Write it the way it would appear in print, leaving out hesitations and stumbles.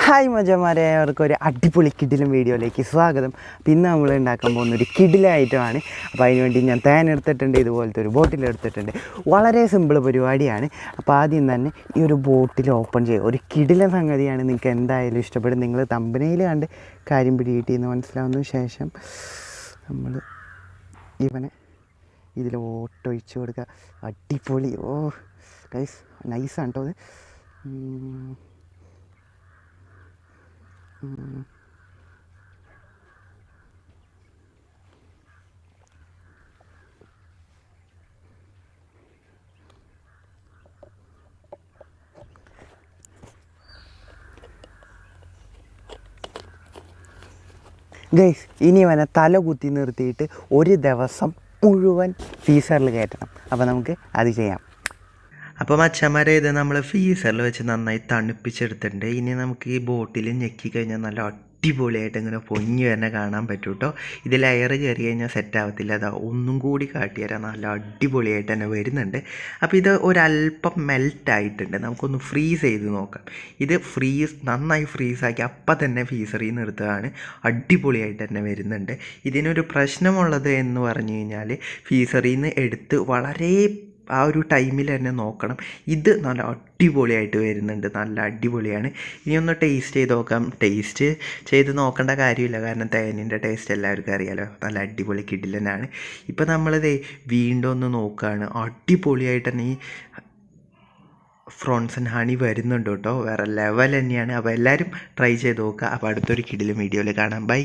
Hi മജമാരെ, അവർക്ക് ഒരു അടിപൊളി കിടിലും വീഡിയോയിലേക്ക് സ്വാഗതം. അപ്പോൾ ഇന്ന് നമ്മൾ ഉണ്ടാക്കാൻ പോകുന്ന ഒരു കിടിലൻ ഐറ്റമാണ്. അപ്പോൾ അതിനുവേണ്ടി ഞാൻ തേൻ എടുത്തിട്ടുണ്ട്, ഇതുപോലത്തെ ഒരു ബോട്ടിൽ എടുത്തിട്ടുണ്ട്. വളരെ സിമ്പിൾ പരിപാടിയാണ്. അപ്പോൾ ആദ്യം തന്നെ ഈ ഒരു ബോട്ടിൽ ഓപ്പൺ ചെയ്യുക. ഒരു കിടിലൻ സംഗതിയാണ്, നിങ്ങൾക്ക് എന്തായാലും ഇഷ്ടപ്പെടും. നിങ്ങൾ തമ്പനയിൽ കണ്ട് കാര്യം പിടികിട്ടിയെന്ന് മനസ്സിലാവുന്ന ശേഷം നമ്മൾ ഇവനെ ഇതിൽ ഓട്ടൊഴിച്ച് കൊടുക്കുക. അടിപൊളി. ഗൈസ് നൈസാണ് കേട്ടോ അത്. ഗൈസ്, ഇനി അവനെ തല കുത്തി നിർത്തിയിട്ട് ഒരു ദിവസം മുഴുവൻ ഫ്രീസറിൽ കയറ്റണം. അപ്പോൾ നമുക്ക് അത് ചെയ്യാം. അപ്പോൾ മച്ചന്മാരെ, ഇത് നമ്മൾ ഫ്രീസറിൽ വെച്ച് നന്നായി തണുപ്പിച്ചെടുത്തിട്ടുണ്ട്. ഇനി നമുക്ക് ഈ ബോട്ടിൽ ഞെക്കി കഴിഞ്ഞാൽ നല്ല അടിപൊളിയായിട്ട് ഇങ്ങനെ പൊങ്ങി തന്നെ കാണാൻ പറ്റും കേട്ടോ. ഇതിൽ എയർ കയറി കഴിഞ്ഞാൽ സെറ്റ് ആവത്തില്ല. അതാ ഒന്നും കൂടി കാട്ടി തരാം. നല്ല അടിപൊളിയായിട്ട് തന്നെ വരുന്നുണ്ട്. അപ്പോൾ ഇത് ഒരല്പം മെൽറ്റായിട്ടുണ്ട്. നമുക്കൊന്ന് ഫ്രീസ് ചെയ്ത് നോക്കാം. ഇത് നന്നായി ഫ്രീസാക്കി അപ്പം തന്നെ ഫ്രീസറിൽ നിന്ന് എടുത്തതാണ്. അടിപൊളിയായിട്ട് തന്നെ വരുന്നുണ്ട്. ഇതിനൊരു പ്രശ്നമുള്ളത് എന്ന് പറഞ്ഞു കഴിഞ്ഞാൽ, ഫ്രീസറിൽ നിന്ന് എടുത്ത് വളരെ ആ ഒരു ടൈമിൽ തന്നെ നോക്കണം. ഇത് നല്ല അടിപൊളിയായിട്ട് വരുന്നുണ്ട്, നല്ല അടിപൊളിയാണ്. ഇനി ഒന്ന് ടേസ്റ്റ് ചെയ്ത് നോക്കാം. ടേസ്റ്റ് ചെയ്ത് നോക്കേണ്ട കാര്യമില്ല, കാരണം തേനിൻ്റെ ടേസ്റ്റ് എല്ലാവർക്കും അറിയാലോ. നല്ല അടിപൊളി കിടിലനാണ്. ഇപ്പോൾ നമ്മളിത് വീണ്ടും ഒന്ന് നോക്കുകയാണ്. അടിപൊളിയായിട്ട് തന്നെ ഈ ഫ്രോൺസൺ ഹണി വരുന്നുണ്ട് കേട്ടോ. വേറെ ലെവൽ തന്നെയാണ്. അപ്പോൾ എല്ലാവരും ട്രൈ ചെയ്ത് നോക്കുക. അപ്പോൾ അടുത്തൊരു കിടിലൻ വീഡിയോയിൽ കാണാം. ബൈ.